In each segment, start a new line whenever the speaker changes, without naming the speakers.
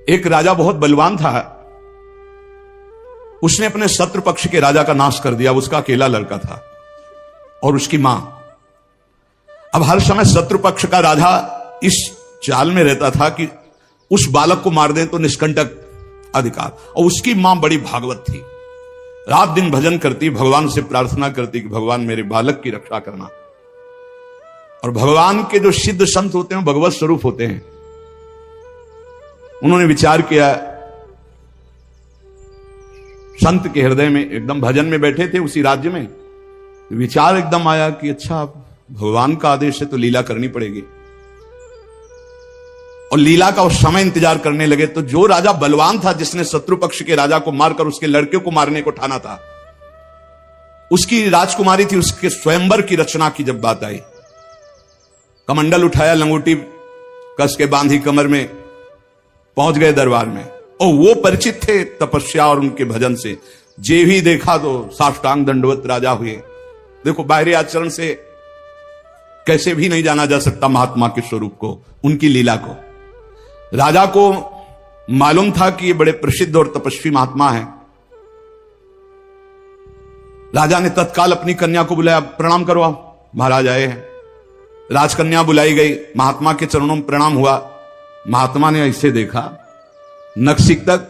एक राजा बहुत बलवान था, उसने अपने शत्रु पक्ष के राजा का नाश कर दिया। उसका अकेला लड़का था और उसकी मां। अब हर समय शत्रु पक्ष का राजा इस चाल में रहता था कि उस बालक को मार दें तो निष्कंटक अधिकार। और उसकी मां बड़ी भागवत थी, रात दिन भजन करती, भगवान से प्रार्थना करती कि भगवान मेरे बालक की रक्षा करना। और भगवान के जो सिद्ध संत होते हैं भगवत स्वरूप होते हैं। उन्होंने विचार किया, संत के हृदय में एकदम भजन में बैठे थे उसी राज्य में, विचार एकदम आया कि अच्छा भगवान का आदेश है तो लीला करनी पड़ेगी। और लीला का उस समय इंतजार करने लगे। तो जो राजा बलवान था, जिसने शत्रु पक्ष के राजा को मारकर उसके लड़के को मारने को ठाना था, उसकी राजकुमारी थी, उसके स्वयंवर की रचना की जब बात आई, कमंडल उठाया, लंगोटी कस के बांधी कमर में, पहुंच गए दरबार में। और वो परिचित थे तपस्या और उनके भजन से, जे भी देखा तो साष्टांग दंडवत राजा हुए। देखो, बाहरी आचरण से कैसे भी नहीं जाना जा सकता महात्मा के स्वरूप को, उनकी लीला को। राजा को मालूम था कि ये बड़े प्रसिद्ध और तपस्वी महात्मा हैं। राजा ने तत्काल अपनी कन्या को बुलाया, प्रणाम करवाओ, महाराज आए हैं। राजकन्या बुलाई गई, महात्मा के चरणों में प्रणाम हुआ। महात्मा ने ऐसे देखा नक्सिक तक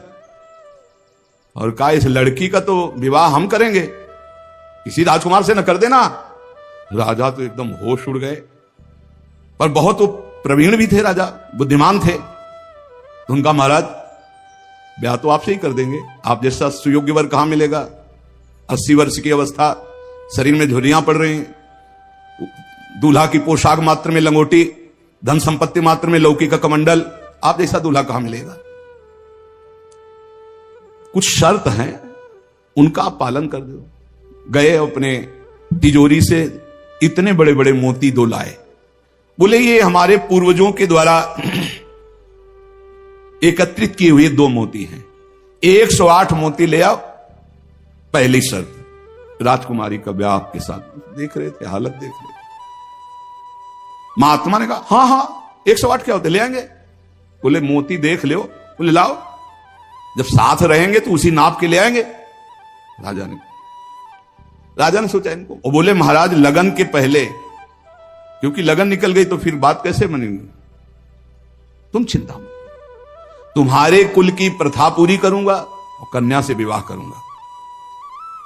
और कहा, इस लड़की का तो विवाह हम करेंगे, किसी राजकुमार से न कर देना। राजा तो एकदम होश उड़ गए, पर बहुत वो प्रवीण भी थे, राजा बुद्धिमान थे। तो उनका, महाराज ब्याह तो आपसे ही कर देंगे, आप जैसा सुयोग्य वर कहां मिलेगा। 80 वर्ष की अवस्था, शरीर में झुर्रियां पड़ रही हैं, दूल्हा की पोशाक मात्र में लंगोटी, धन संपत्ति मात्र में लौकी का कमंडल, आप जैसा दूल्हा कहां मिलेगा। कुछ शर्त हैं, उनका आप पालन कर दो। गए, अपने तिजोरी से इतने बड़े बड़े मोती 2 लाए। बोले, ये हमारे पूर्वजों के द्वारा एकत्रित किए हुए 2 मोती हैं, 108 मोती ले आओ, पहली शर्त राजकुमारी का ब्याह आपके साथ। देख रहे थे, हालत देख रहे थे। महात्मा ने कहा, हाँ हाँ 108 क्या होते, ले आएंगे। बोले, मोती देख लो। बोले, लाओ, जब साथ रहेंगे तो उसी नाप के ले आएंगे। राजा ने सोचा इनको, और बोले, महाराज लगन के पहले, क्योंकि लगन निकल गई तो फिर बात कैसे बनेगी, तुम चिंता मत, तुम्हारे कुल की प्रथा पूरी करूंगा और कन्या से विवाह करूंगा।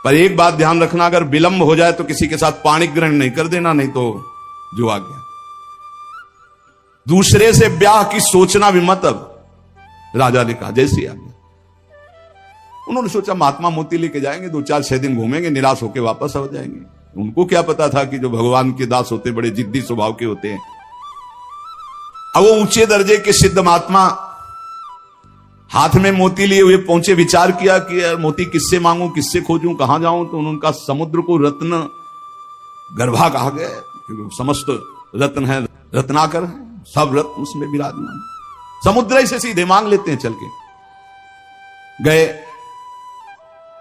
पर एक बात ध्यान रखना, अगर विलंब हो जाए तो किसी के साथ पाणिक ग्रहण नहीं कर देना, नहीं तो जो आ गया। दूसरे से ब्याह की सोचना भी मत। अब राजा ने कहा, जैसी आ गया। उन्होंने सोचा महात्मा मोती लेके जाएंगे, 2-4-6 दिन घूमेंगे, निराश होकर वापस आ जाएंगे। उनको क्या पता था कि जो भगवान के दास होते बड़े जिद्दी स्वभाव के होते हैं। अब वो ऊंचे दर्जे के सिद्ध महात्मा हाथ में मोती लिए हुए पहुंचे। विचार किया कि यार मोती किससे मांगूं, किससे खोजूं, कहां जाऊं। तो उनका समुद्र को रत्न गर्भा कहा गया, समस्त रत्न है, रत्नाकर है, सब रत्न उसमें विराजमान। समुद्र से सीधे मांग लेते हैं चल के। गए,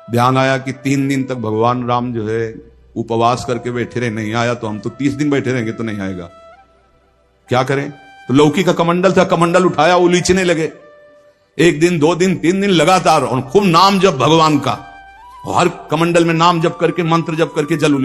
ध्यान आया कि 3 दिन तक भगवान राम जो है उपवास करके बैठे रहे, नहीं आया तो हम तो 30 दिन बैठे रहेंगे तो नहीं आएगा, क्या करें। तो लौकी का कमंडल था, कमंडल उठाया, उलीचने लगे। 1 दिन 2 दिन 3 दिन लगातार, और खूब नाम जप भगवान का, और हर कमंडल में नाम जप करके, मंत्र जप करके जल